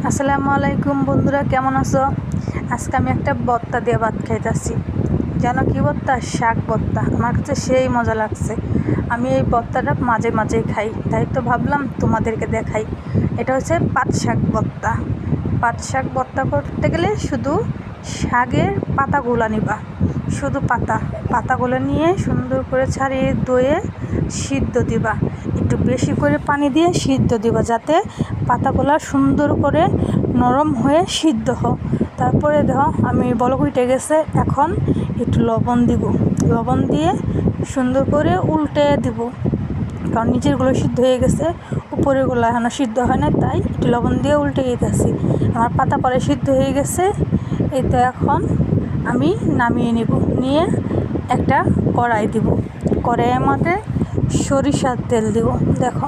আসসালামু আলাইকুম বন্ধুরা, কেমন আছো? আজকে আমি একটা ভর্তা দিয়ে ভাত খাইতেছি। জানো কি ভর্তা? শাক ভর্তা। আমার কাছে সেই মজা লাগছে। আমি এই ভর্তাটা মাঝে মাঝেই খাই, তাই তো ভাবলাম তোমাদেরকে দেখাই। এটা হচ্ছে পাট শাক ভর্তা। পাট শাক ভর্তা করতে গেলে শুধু শাকের পাতাগুলো নিবা, শুধু পাতাগুলো নিয়ে সুন্দর করে ছাড়িয়ে ধুয়ে সিদ্ধ দিবা। একটু বেশি করে পানি দিয়ে সিদ্ধ দিবা, যাতে পাতাগুলো সুন্দর করে নরম হয়ে সিদ্ধ হোক। তারপরে দেখো আমি বলক উঠে গেছে, এখন একটু লবণ দিব। লবণ দিয়ে সুন্দর করে উল্টে দিব, কারণ নিচেরগুলো সিদ্ধ হয়ে গেছে, উপরেরগুলো এখনও সিদ্ধ হয় না, তাই একটু লবণ দিয়ে উল্টে দিতেছি। আমার পাতা পরে সিদ্ধ হয়ে গেছে। এই তো এখন আমি নামিয়ে নিব, নিয়ে একটা কড়াই দিব। কড়াইয়ের মধ্যে সরিষার তেল দিব। দেখো,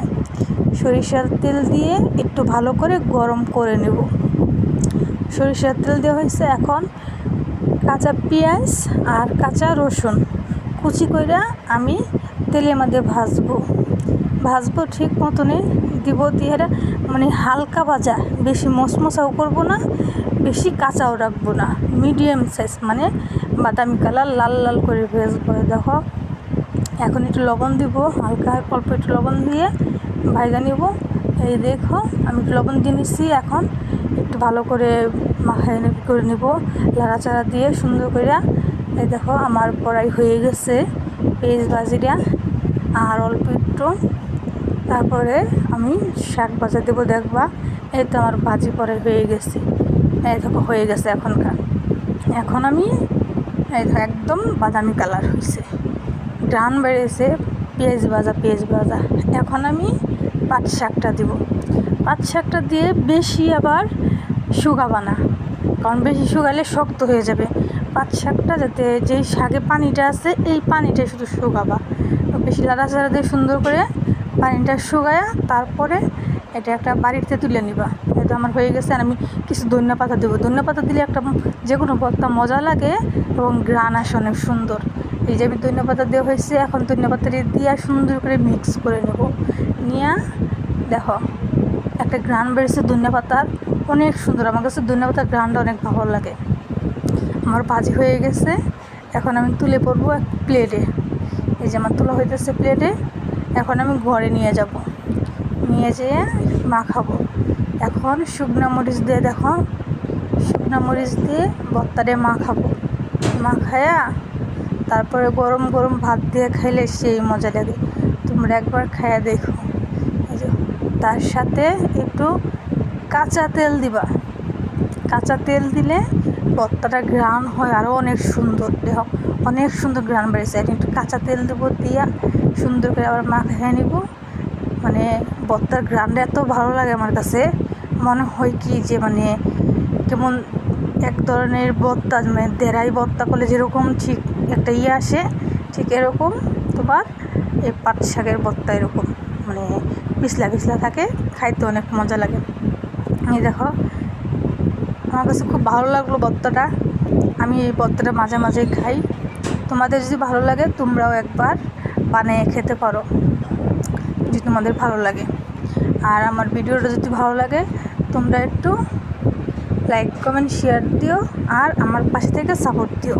সরিষার তেল দিয়ে একটু ভালো করে গরম করে নেব। সরিষার তেল দেওয়া হয়েছে, এখন কাঁচা পেঁয়াজ আর কাঁচা রসুন কুচি করে আমি তেলের মধ্যে ভাজবো ঠিক মতনই দিব। দিয়ে মানে হালকা ভাজা, বেশি মশমশাও করবো না, বেশি কাঁচাও রাখবো না, মিডিয়াম সাইজ, মানে বাদামি কালার লাল লাল করে ভেজবো। দেখো, এখন একটু লবণ দিব, হালকা অল্প একটু লবণ দিয়ে ভাজা নিব। এই দেখো, আমি একটু লবণ দিয়ে নিচ্ছি। এখন একটু ভালো করে মাখায় করে নিব, লাড়াচাড়া দিয়ে সুন্দর করে। এই দেখো, আমার পড়াই হয়ে গেছে পেঁয়াজ ভাজিটা, আর অল্প একটু। তারপরে আমি শাক ভাজা দেবো। দেখবা, এই তো আমার ভাজি পড়াই হয়ে গেছে। এই দেখো হয়ে গেছে এখন আমি এই দেখো একদম বাদামি কালার হয়েছে, গ্রান বেড়েছে, পেঁয়াজ ভাজা। এখন আমি পাট শাকটা দিব। পাট শাকটা দিয়ে বেশি আবার শুকাবা না, কারণ বেশি শুকালে শক্ত হয়ে যাবে। পাট শাকটা যাতে, যেই শাকে পানিটা আছে এই পানিটা শুধু শুকাবা, বেশি লাড়াচাড়া দিয়ে সুন্দর করে পানিটা শুকায়া তারপরে এটা একটা বাড়িতে তুলে নিবা। এটা আমার হয়ে গেছে। আর আমি কিছু ধনিয়া পাতা দেবো। ধনিয়া পাতা দিলে একটা যে কোনো ভর্তা মজা লাগে এবং গ্রান আসে অনেক সুন্দর। এই যে আমি ধনিয়া পাতা দেওয়া হয়েছে, এখন ধনিয়া পাতাটি দিয়ে সুন্দর করে মিক্স করে নেব। নিয়ে দেখো, একটা গ্রান বেরিয়েছে ধনিয়া পাতার, অনেক সুন্দর। আমার কাছে ধনিয়া পাতার গ্রানটা অনেক ভালো লাগে। আমার ভাজি হয়ে গেছে, এখন আমি তুলে পড়বো এক প্লেটে। এই যে আমার তোলা হইতেছে প্লেটে। এখন আমি ঘরে নিয়ে যেয়ে মাখাবো। এখন শুকনো মরিচ দিয়ে, দেখো, শুকনো মরিচ দিয়ে ভর্তাটা মাখায়া তারপরে গরম গরম ভাত দিয়ে খাইলে সেই মজা লাগে। তোমরা একবার খাইয়া দেখো। এই যে তার সাথে একটু কাঁচা তেল দিবা। কাঁচা তেল দিলে ভর্তাটা ঘ্রাণ হয় আরও অনেক সুন্দর। দেখো, অনেক সুন্দর ঘ্রাণ বেড়েছে। একটু কাঁচা তেল দেবো, দিয়া সুন্দর করে আবার মাখিয়ে নিব। মানে ভর্তার ঘ্রাণটা এত ভালো লাগে আমার কাছে, মনে হয় কি যে মানে কেমন এক ধরনের ভর্তা, মানে দেরাই ভর্তা করলে যেরকম ঠিক একটা আসে, ঠিক এরকম তোমার এই পাট শাকের ভর্তা এরকম মানে পিছলা পিছলা থাকে, খাইতে অনেক মজা লাগে। এই দেখো, আমার কাছে খুব ভালো লাগলো ভর্তাটা। আমি এই ভর্তাটা মাঝে মাঝে খাই। তোমাদের যদি ভালো লাগে তোমরাও একবার বানিয়ে খেতে পারো, যদি তোমাদের ভালো লাগে। আর আমার ভিডিওটা যদি ভালো লাগে তোমরা একটু লাইক কমেন্ট শেয়ার দিও, আর আমার পাশে থেকে সাপোর্ট দিও।